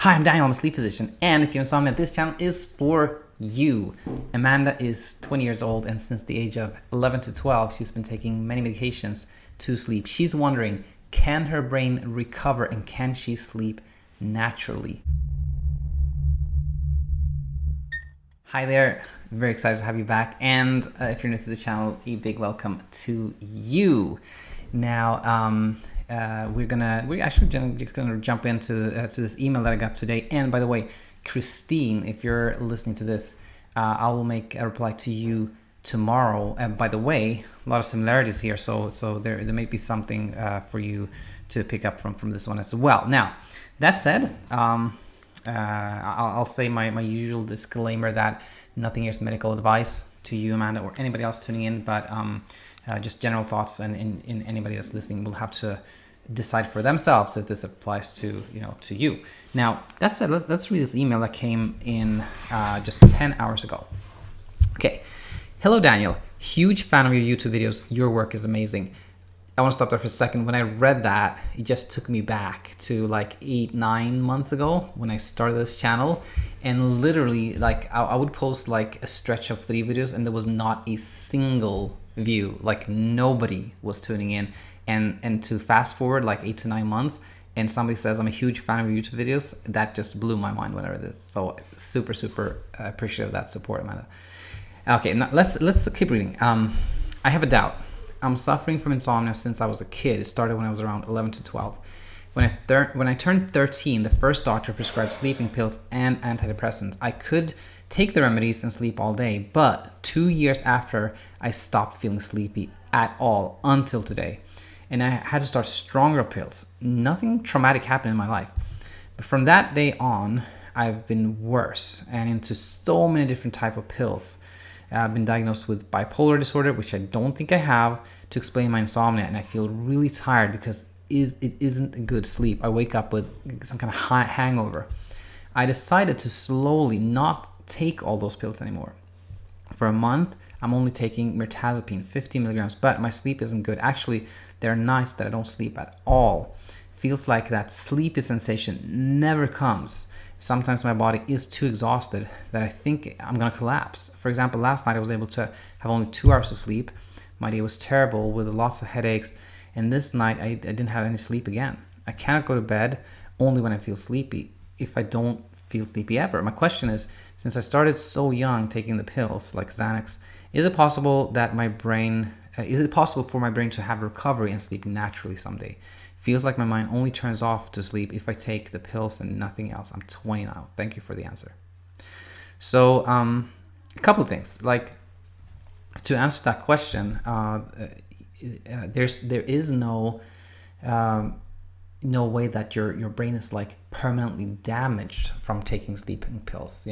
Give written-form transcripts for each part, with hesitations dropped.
Hi, I'm Daniel, I'm a sleep physician, and if you're insomnia, this channel is for you. Amanda is 20 years old, and since the age of 11 to 12, she's been taking many medications to sleep. She's wondering, can her brain recover and can she sleep naturally? Hi there, very excited to have you back, and if you're new to the channel, a big welcome to you. Now, we're actually gonna jump into to this email that I got today. And by the way, Christine, if you're listening to this, I will make a reply to you tomorrow. And by the way, a lot of similarities here, so there may be something for you to pick up from this one as well. Now, that said, I'll say my usual disclaimer that nothing here is medical advice to you, Amanda, or anybody else tuning in, but just general thoughts, and in anybody that's listening will have to decide for themselves if this applies to you. Now, that said, let's read this email that came in just 10 hours ago. Okay. Hello, Daniel. Huge fan of your YouTube videos. Your work is amazing. I want to stop there for a second. When I read that, it just took me back to like 8-9 months ago when I started this channel, and literally like I would post like a stretch of 3 videos and there was not a single view, like nobody was tuning in. And to fast forward like 8 to 9 months and somebody says I'm a huge fan of your YouTube videos, that just blew my mind when I read this. So super appreciative of that support, Amanda. Okay, now let's keep reading. I have a doubt. I'm suffering from insomnia since I was a kid. It started when I was around 11 to 12. When I turned 13, the first doctor prescribed sleeping pills and antidepressants. I could take the remedies and sleep all day, but 2 years after, I stopped feeling sleepy at all until today. And I had to start stronger pills. Nothing traumatic happened in my life. But from that day on, I've been worse and into so many different type of pills. I've been diagnosed with bipolar disorder, which I don't think I have, to explain my insomnia, and I feel really tired because it isn't a good sleep. I wake up with some kind of hangover. I decided to slowly not take all those pills anymore. For a month, I'm only taking mirtazapine, 50 milligrams, but my sleep isn't good. Actually, there are nights that I don't sleep at all. Feels like that sleepy sensation never comes. Sometimes my body is too exhausted that I think I'm gonna collapse. For example, last night I was able to have only 2 hours of sleep. My day was terrible with lots of headaches, and this night I didn't have any sleep again. I cannot go to bed only when I feel sleepy, if I don't feel sleepy ever. My question is, since I started so young taking the pills like Xanax, is it possible for my brain to have recovery and sleep naturally someday? Feels like my mind only turns off to sleep if I take the pills and nothing else. I'm 20 now. Thank you for the answer. So a couple of things. Like, to answer that question, there is no way that your brain is like permanently damaged from taking sleeping pills,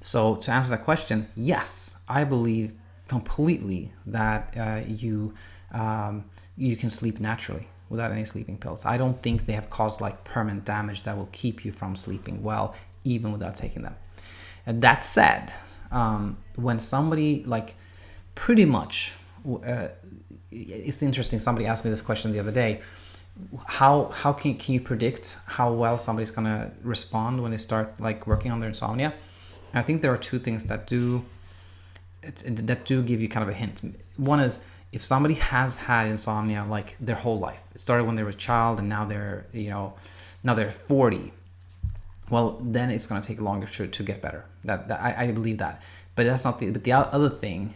So to answer that question, yes, I believe completely that you can sleep naturally without any sleeping pills. I don't think they have caused like permanent damage that will keep you from sleeping well, even without taking them. And that said, when somebody like pretty much, it's interesting, somebody asked me this question the other day, how can you predict how well somebody's gonna respond when they start like working on their insomnia? And I think there are 2 things that do give you kind of a hint. One is, if somebody has had insomnia like their whole life, it started when they were a child and now they're 40, well, then it's going to take longer to get better. I believe that. But that's not but the other thing,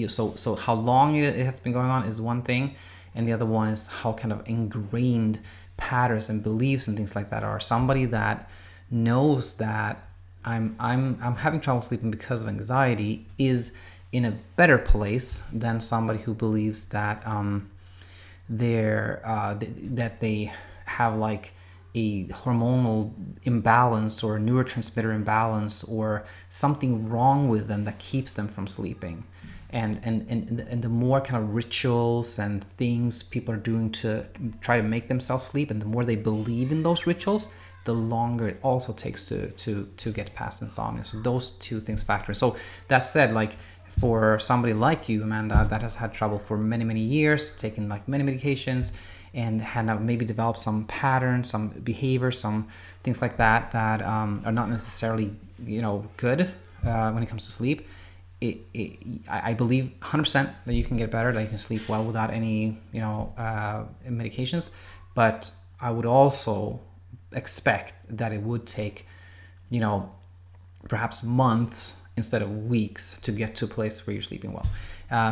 so how long it has been going on is one thing, and the other one is how kind of ingrained patterns and beliefs and things like that are. Somebody that knows that I'm having trouble sleeping because of anxiety is in a better place than somebody who believes that that they have like a hormonal imbalance or a neurotransmitter imbalance or something wrong with them that keeps them from sleeping. And the more kind of rituals and things people are doing to try to make themselves sleep, and the more they believe in those rituals, the longer it also takes to get past insomnia. So those 2 things factor. So that said, like, for somebody like you, Amanda, that has had trouble for many years, taken like many medications, and have maybe developed some patterns, some behaviors, some things like that that are not necessarily good when it comes to sleep, I believe 100% that you can get better, that you can sleep well without any medications. But I would also expect that it would take perhaps months instead of weeks to get to a place where you're sleeping well.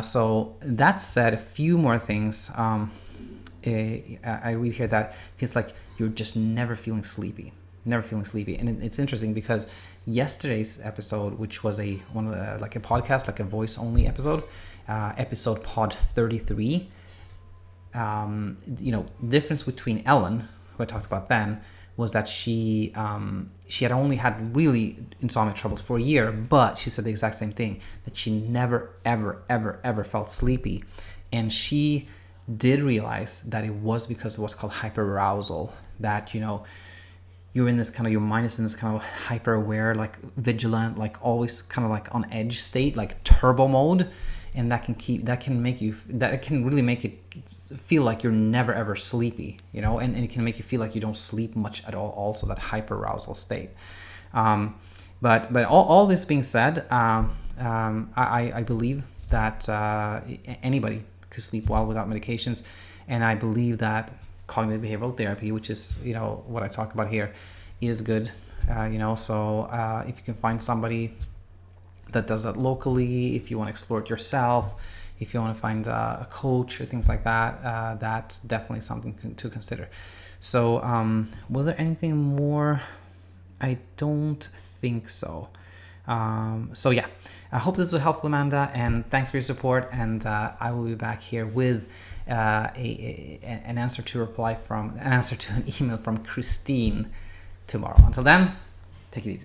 So that said, a few more things. I read here that it's like you're just never feeling sleepy. And it's interesting because yesterday's episode, which was a podcast, like a voice only episode, episode pod 33, difference between Ellen, who I talked about then, was that she had only had really insomnia troubles for a year, but she said the exact same thing, that she never ever felt sleepy. And she did realize that it was because of what's called hyperarousal, that you're in this kind of, your mind is in this kind of hyper aware, like vigilant, like always kind of like on edge state, like turbo mode. And that can really make it feel like you're never ever sleepy, and it can make you feel like you don't sleep much at all, also that hyperarousal state. But all this being said, I believe that anybody could sleep well without medications. And I believe that cognitive behavioral therapy, which is what I talk about here, is good. So if you can find somebody that does that locally, if you want to explore it yourself, if you want to find a coach or things like that, that's definitely something to consider. So was there anything more? I don't think so. So yeah, I hope this was helpful, Amanda, and thanks for your support. And I will be back here with an answer to an email from Christine tomorrow. Until then, take it easy.